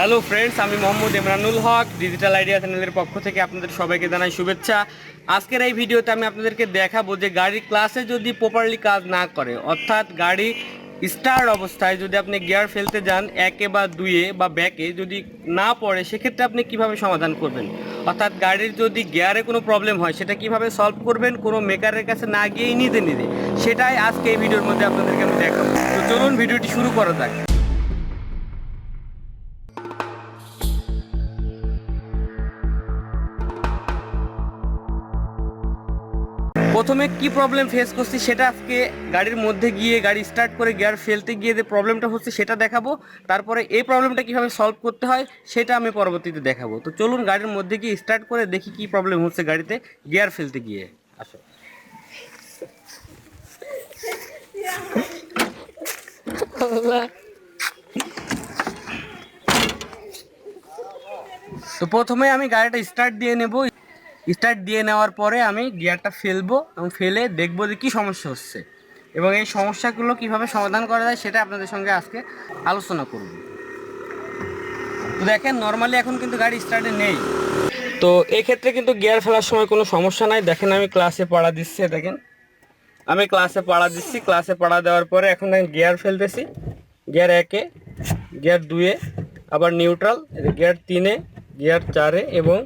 Hello friends, আমি মোহাম্মদ ইমরানুল হক digital idea চ্যানেলের পক্ষ থেকে আপনাদের সবাইকে জানাই শুভেচ্ছা। আজকের এই ভিডিওতে আমি আপনাদেরকে দেখাবো যে গাড়ির ক্লাসে যদি প্রপারলি কাজ না করে, অর্থাৎ গাড়ি স্টার্ট অবস্থায় যদি আপনি গিয়ার ফেলতে যান একে বা দুইয়ে বা ব্যাকে যদি না পড়ে, সেক্ষেত্রে আপনি কিভাবে সমাধান করবেন, অর্থাৎ গাড়ির যদি গিয়ারে কোনো প্রবলেম হয় সেটা কিভাবে সলভ করবেন কোনো মেকারের কাছে না গিয়েই নিজে নিজে, সেটাই আজকে এই ভিডিওর মধ্যে আপনাদেরকে আমি দেখাবো। তো চলুন ভিডিওটি শুরু করা যাক। প্রথমে কি প্রবলেম ফেস করছি সেটা আজকে গাড়ির মধ্যে গিয়ে গাড়ি স্টার্ট করে গিয়ার ফেলতে গিয়ে যে প্রবলেমটা হচ্ছে সেটা দেখাবো। তারপরে এই প্রবলেমটা কিভাবে সলভ করতে হয় সেটা আমি পরবর্তীতে দেখাবো। তো চলুন গাড়ির মধ্যে গিয়ে স্টার্ট করে দেখি কি প্রবলেম হচ্ছে গাড়িতে গিয়ার ফেলতে গিয়ে। আসো। তো প্রথমে আমি গাড়িটা স্টার্ট দিয়ে নেব। স্টার্ট দিয়ে নেওয়ার পরে আমি গিয়ারটা ফেলবো এবং ফেলে দেখবো যে কী সমস্যা হচ্ছে এবং এই সমস্যাগুলো কিভাবে সমাধান করা যায় সেটা আপনাদের সঙ্গে আজকে আলোচনা করব। তো দেখেন, নর্মালি এখন কিন্তু গাড়ি স্টার্টে নেই। তো এই ক্ষেত্রে কিন্তু গিয়ার ফেলার সময় কোনো সমস্যা নাই। দেখেন আমি ক্লাসে পাড়া দিচ্ছি, দেখেন আমি ক্লাসে পাড়া দিচ্ছি। ক্লাসে পাড়া দেওয়ার পরে এখন আমি গিয়ার ফেলতেছি। গিয়ার একে, গিয়ার দুয়ে, আবার নিউট্রাল, গিয়ার তিনে, গিয়ার চারে এবং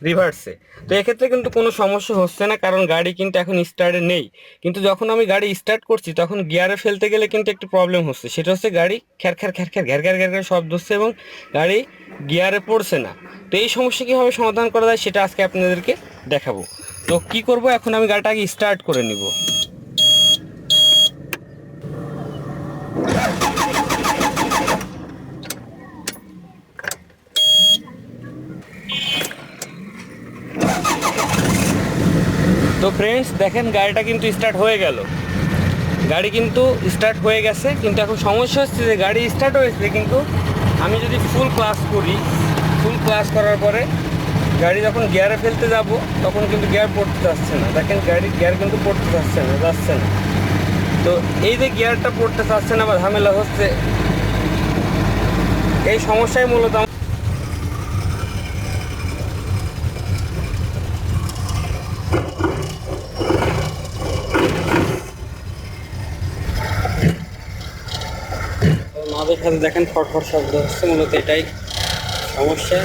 রিভার্সে। তো এক্ষেত্রে কিন্তু কোনো সমস্যা হচ্ছে না, কারণ গাড়ি কিন্তু এখন স্টার্টে নেই। কিন্তু যখন আমি গাড়ি স্টার্ট করছি তখন গিয়ারে ফেলতে গেলে কিন্তু একটু প্রবলেম হচ্ছে, সেটা হচ্ছে গাড়ি খ্যার খ্যার খ্যার খ্যার ঘ্যার ঘ্যার ঘ্যার ঘ্যার শব্দ হচ্ছে এবং গাড়ি গিয়ারে পড়ছে না। তো এই সমস্যা কীভাবে সমাধান করা যায় সেটা আজকে আপনাদেরকে দেখাবো। তো কি করব, এখন আমি গাড়িটাকে স্টার্ট করে নিব। তো ফ্রেন্ডস দেখেন, গাড়িটা কিন্তু স্টার্ট হয়ে গেল। গাড়ি কিন্তু স্টার্ট হয়ে গেছে, কিন্তু এখন সমস্যা হচ্ছে যে গাড়ি স্টার্ট হয়েছে কিন্তু আমি যদি ফুল ক্লাস করি, ফুল ক্লাস করার পরে গাড়ি যখন গিয়ারে ফেলতে যাব তখন কিন্তু গিয়ার পড়তে যাচ্ছে না। দেখেন গাড়ির গিয়ার কিন্তু পড়তে যাচ্ছে না। তো এই যে গিয়ারটা পড়তে চাচ্ছে না বা ঝামেলা হচ্ছে, এই সমস্যাই মূলত আমাদের সাথে দেখেন ফটফট শব্দ হচ্ছে, মূলত এটাই সমস্যা।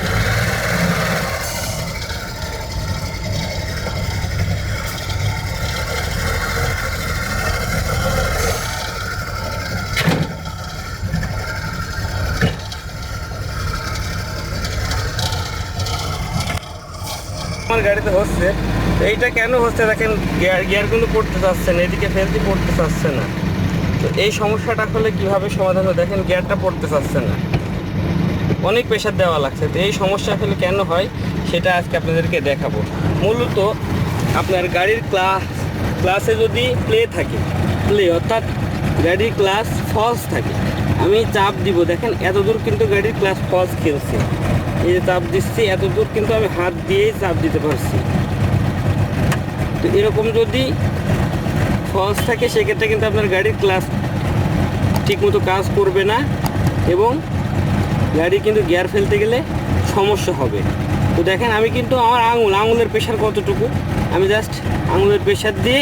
আমার গাড়িতে হচ্ছে, এইটা কেন হচ্ছে দেখেন, গিয়ার কিন্তু পড়তে চাচ্ছে না, এদিকে ফেলতে পড়তে চাচ্ছে না। তো এই সমস্যাটা হলে কীভাবে সমাধান হয়, দেখেন গিয়ারটা পড়তে চাচ্ছে না, অনেক প্রেশার দেওয়া লাগছে। তো এই সমস্যা হলে কেন হয় সেটা আজকে আপনাদেরকে দেখাবো। মূলত আপনার গাড়ির ক্লাসে যদি প্লে অর্থাৎ গাড়ির ক্লাস ফলস থাকে, আমি চাপ দিব, দেখেন এত দূর কিন্তু গাড়ির ক্লাস ফলস খেলছে, এই যে চাপ দিচ্ছি এত দূর কিন্তু আমি হাত দিয়েই চাপ দিতে পারছি। তো এরকম যদি ফলস থাকে সেক্ষেত্রে কিন্তু আপনার গাড়ির ক্লাস ঠিকমতো কাজ করবে না এবং গাড়ি কিন্তু গিয়ার ফেলতে গেলে সমস্যা হবে। তো দেখেন আমি কিন্তু আমার আঙুলের প্রেশার কতটুকু, আমি জাস্ট আঙুলের প্রেশার দিয়ে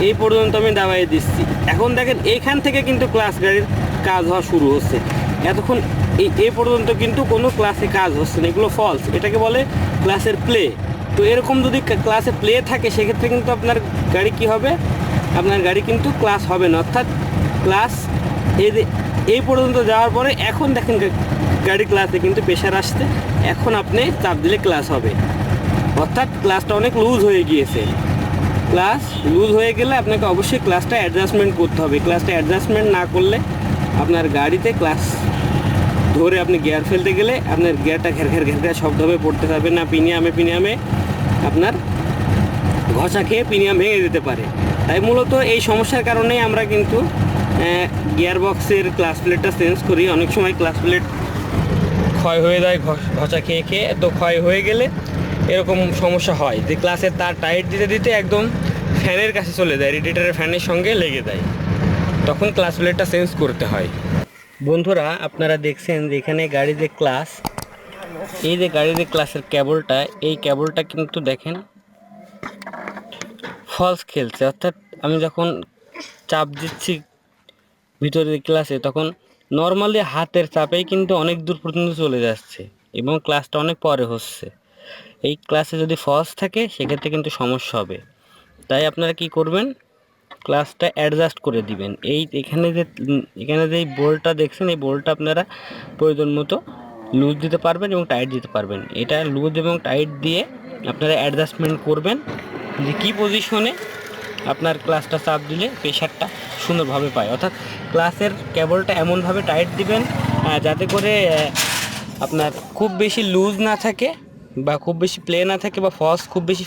এই পর্যন্ত আমি দাবাইয়ে দিচ্ছি। এখন দেখেন এইখান থেকে কিন্তু ক্লাস গাড়ির কাজ হওয়া শুরু হচ্ছে। এতক্ষণ এই পর্যন্ত কিন্তু কোনো ক্লাসে কাজ হচ্ছে না, এগুলো ফলস, এটাকে বলে ক্লাসের প্লে। তো এরকম যদি ক্লাসে প্লে থাকে সেক্ষেত্রে কিন্তু আপনার গাড়ি কি হবে, আপনার গাড়ি কিন্তু ক্লাস হবে না, অর্থাৎ ক্লাস এই পর্যন্ত যাওয়ার পরে এখন দেখেন গাড়ি ক্লাসে কিন্তু প্রেশার আসছে, এখন আপনি চাপ দিলে ক্লাস হবে, অর্থাৎ ক্লাসটা অনেক লুজ হয়ে গিয়েছে। ক্লাস লুজ হয়ে গেলে আপনাকে অবশ্যই ক্লাসটা অ্যাডজাস্টমেন্ট করতে হবে। ক্লাসটা অ্যাডজাস্টমেন্ট না করলে আপনার গাড়িতে ক্লাস ধরে আপনি গিয়ার ফেলতে গেলে আপনার গিয়ারটা ঘের ঘের ঘের ঘের শব্দ হবে, পড়তে পারবেন না, পিনিয়ামে আপনার ঘষা খেয়ে পিনিয়াম ভেঙে দিতে পারে। তাই মূলত এই সমস্যার কারণেই আমরা কিন্তু গিয়ার বক্সের ক্লাস প্লেটটা চেঞ্জ করি। অনেক সময় ক্লাস প্লেট ক্ষয় হয়ে যায় ঘষা খেয়ে খেয়ে, তো ক্ষয় হয়ে গেলে এরকম সমস্যা হয় যে ক্লাসের তার টাইট দিতে দিতে একদম ফ্যানের কাছে চলে যায়, রেডিয়েটরের ফ্যানের সঙ্গে লেগে যায়, তখন ক্লাস প্লেটটা চেঞ্জ করতে হয়। বন্ধুরা আপনারা দেখছেন যে এখানে গাড়ি যে ক্লাস, এই যে গাড়ির যে ক্লাসের কেবলটা, এই কেবলটা কিন্তু দেখেন ফলস খেলছে। অর্থাৎ আমি যখন চাপ দিচ্ছি ভিতরে ক্লাসে, তখন নর্মালি হাতের চাপেই কিন্তু অনেক দূর পর্যন্ত চলে যাচ্ছে এবং ক্লাসটা অনেক পরে হচ্ছে। এই ক্লাসে যদি ফলস থাকে সেক্ষেত্রে কিন্তু সমস্যা হবে। তাই আপনারা কি করবেন, ক্লাসটা অ্যাডজাস্ট করে দিবেন। এখানে যে বোল্টটা দেখছেন, এই বোল্টটা আপনারা প্রয়োজন মতো লুজ দিতে পারবেন এবং টাইট দিতে পারবেন। এটা লুজ এবং টাইট দিয়ে আপনারা অ্যাডজাস্টমেন্ট করবেন যে কী পজিশনে আপনার ক্লাসটা চাপ দিলে প্রেশারটা সুন্দরভাবে পায়। অর্থাৎ ক্লাসের কেবলটা এমনভাবে টাইট দিবেন যাতে করে আপনার খুব বেশি লুজ না থাকে বা খুব বেশি প্লে না থাকে বা ফস খুব বেশি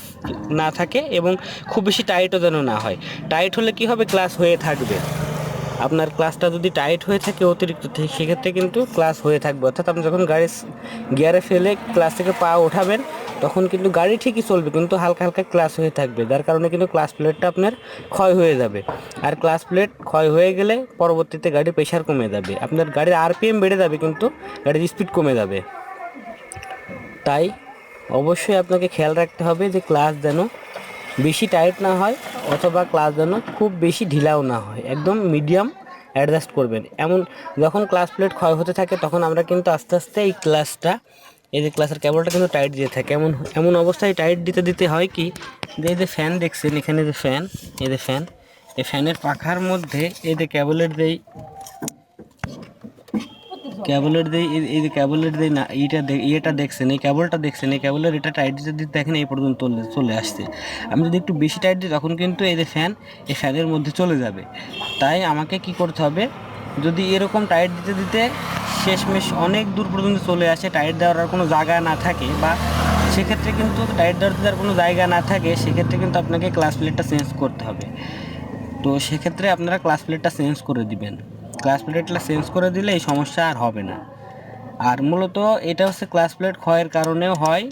না থাকে এবং খুব বেশি টাইটও যেন না হয়। টাইট হলে কি হবে, ক্লাস হয়ে থাকবে। আপনার ক্লাসটা যদি টাইট হয়ে থাকে অতিরিক্ত, সেক্ষেত্রে কিন্তু ক্লাস হয়ে থাকবে। অর্থাৎ আপনি যখন গাড়ি গিয়ারে ফেলে ক্লাস থেকে পা ওঠাবেন তখন কিন্তু গাড়ি ঠিকই চলবে, কিন্তু হালকা হালকা ক্লাস হয়ে থাকবে, যার কারণে কিন্তু ক্লাস প্লেটটা আপনার ক্ষয় হয়ে যাবে। আর ক্লাস প্লেট ক্ষয় হয়ে গেলে পরবর্তীতে গাড়ির প্রেশার কমে যাবে, আপনার গাড়ির আরপিএম বেড়ে যাবে কিন্তু গাড়ির স্পিড কমে যাবে। তাই অবশ্যই আপনাকে খেয়াল রাখতে হবে যে ক্লাস যেন বেশি টাইট না হয় অথবা ক্লাস যেন খুব বেশি ঢিলাও না হয়, একদম মিডিয়াম অ্যাডজাস্ট করবেন। এমন যখন ক্লাস প্লেট ক্ষয় হতে থাকে তখন আমরা কিন্তু আস্তে আস্তে এই যে ক্লাসের কেবলটা কিন্তু টাইট দিয়ে থাকে। এমন অবস্থায় টাইট দিতে দিতে হয় কি, যে এই যে ফ্যান দেখছেন এখানে, যে ফ্যান, এই ফ্যানের পাখার মধ্যে এই যে কেবলের যেই এই যে কেবলের যে না ইয়েটা দেখছেন, এই কেবলটা দেখছেন, এই কেবলের এটা টাইট দিতে দিতে দেখেন এই পর্যন্ত চলে আসছে। আমি যদি একটু বেশি টাইট দিই তখন কিন্তু এই যে এই ফ্যানের মধ্যে চলে যাবে। তাই আমাকে কি করতে হবে, যদি এরকম টাইট দিতে দিতে শেষমেশ অনেক দূর পর্যন্ত চলে আসে, টাইট দেওয়ার আর কোনো জায়গা না থাকে, বা সেক্ষেত্রে কিন্তু টাইট দেওয়ার কোনো জায়গা না থাকে, সেক্ষেত্রে কিন্তু আপনাকে ক্লাস প্লেটটা চেঞ্জ করতে হবে। তো সেক্ষেত্রে আপনারা ক্লাস প্লেটটা চেঞ্জ করে দিবেন। ক্লাস প্লেটটা চেঞ্জ করে দিলে এই সমস্যা আর হবে না। আর মূলত এটা হচ্ছে ক্লাস প্লেট ক্ষয়ের কারণেও হয়,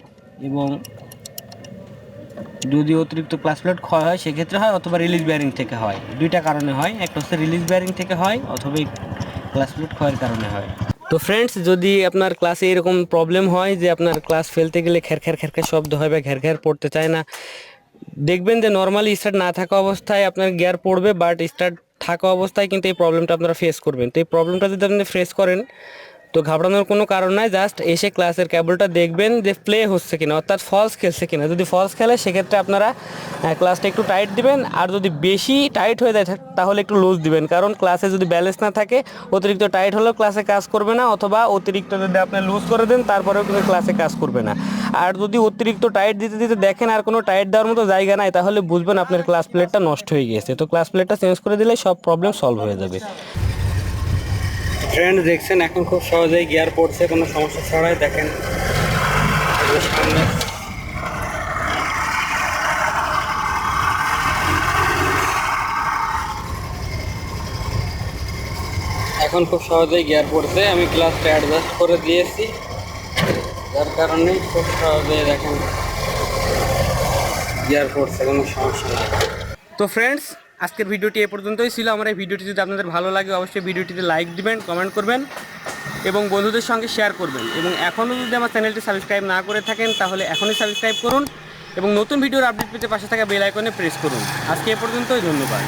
এবং যদি অতিরিক্ত ক্লাস প্লেট ক্ষয় হয় সেক্ষেত্রে হয়, অথবা রিলিজ বেয়ারিং থেকে হয়। দুইটা কারণে হয়, একটা হচ্ছে রিলিজ বেয়ারিং থেকে হয় অথবা ক্লাস প্লেট ক্ষয়ের কারণে হয়। তো ফ্রেন্ডস, যদি আপনার ক্লাসে এরকম প্রবলেম হয় যে আপনার ক্লাস ফেলতে গেলে খ্যার খ্যার শব্দ হয় বা ঘ্যার ঘ্যার পড়তে চায় না, দেখবেন যে নর্মালি স্টার্ট না থাকা অবস্থায় আপনার গিয়ার পড়বে, বাট স্টার্ট থাকা অবস্থায় কিন্তু এই প্রবলেমটা আপনারা ফেস করবেন। তো এই প্রবলেমটা যদি আপনি ফেস করেন তো ঘাবড়ানোর কোনো কারণ নাই, জাস্ট এসে ক্লাসের কেবলটা দেখবেন যে প্লে হচ্ছে কিনা, অর্থাৎ ফলস খেলছে কিনা। যদি ফলস খেলে সেক্ষেত্রে আপনারা ক্লাসটা একটু টাইট দিবেন, আর যদি বেশি টাইট হয়ে যায় তাহলে একটু লুজ দিবেন, কারণ ক্লাসে যদি ব্যালেন্স না থাকে অতিরিক্ত টাইট হলেও ক্লাসে কাজ করবে না, অথবা অতিরিক্ত যদি আপনি লুজ করে দেন তারপরেও কিন্তু ক্লাসে কাজ করবে না। আর যদি অতিরিক্ত টাইট দিতে দিতে দেখেন আর কোনো টাইট দেওয়ার মতো জায়গা নাই, তাহলে বুঝবেন আপনার ক্লাস প্লেটটা নষ্ট হয়ে গিয়েছে। তো ক্লাস প্লেটটা চেঞ্জ করে দিলে সব প্রবলেম সলভ হয়ে যাবে। ফ্রেন্ড দেখছেন এখন খুব সহজেই গিয়ার পড়ছে, কোনো সমস্যা ছাড়াই। দেখেন সামনে এখন খুব সহজেই গিয়ার পড়ছে। আমি ক্লাসটা অ্যাডজাস্ট করে দিয়েছি, যার কারণে খুব সহজেই দেখেন গিয়ার পড়ছে, কোনো সমস্যা নেই। তো ফ্রেন্ডস, আজকের ভিডিওটি এ পর্যন্তই ছিল। আমার এই ভিডিওটি যদি আপনাদের ভালো লাগে অবশ্যই ভিডিওটিতে লাইক দিবেন, কমেন্ট করবেন এবং বন্ধুদের সঙ্গে শেয়ার করবেন। এবং এখনও যদি আমার চ্যানেলটি সাবস্ক্রাইব না করে থাকেন তাহলে এখনই সাবস্ক্রাইব করুন এবং নতুন ভিডিওর আপডেট পেতে পাশে থাকা বেল আইকনে প্রেস করুন। আজকে এ পর্যন্তই, ধন্যবাদ।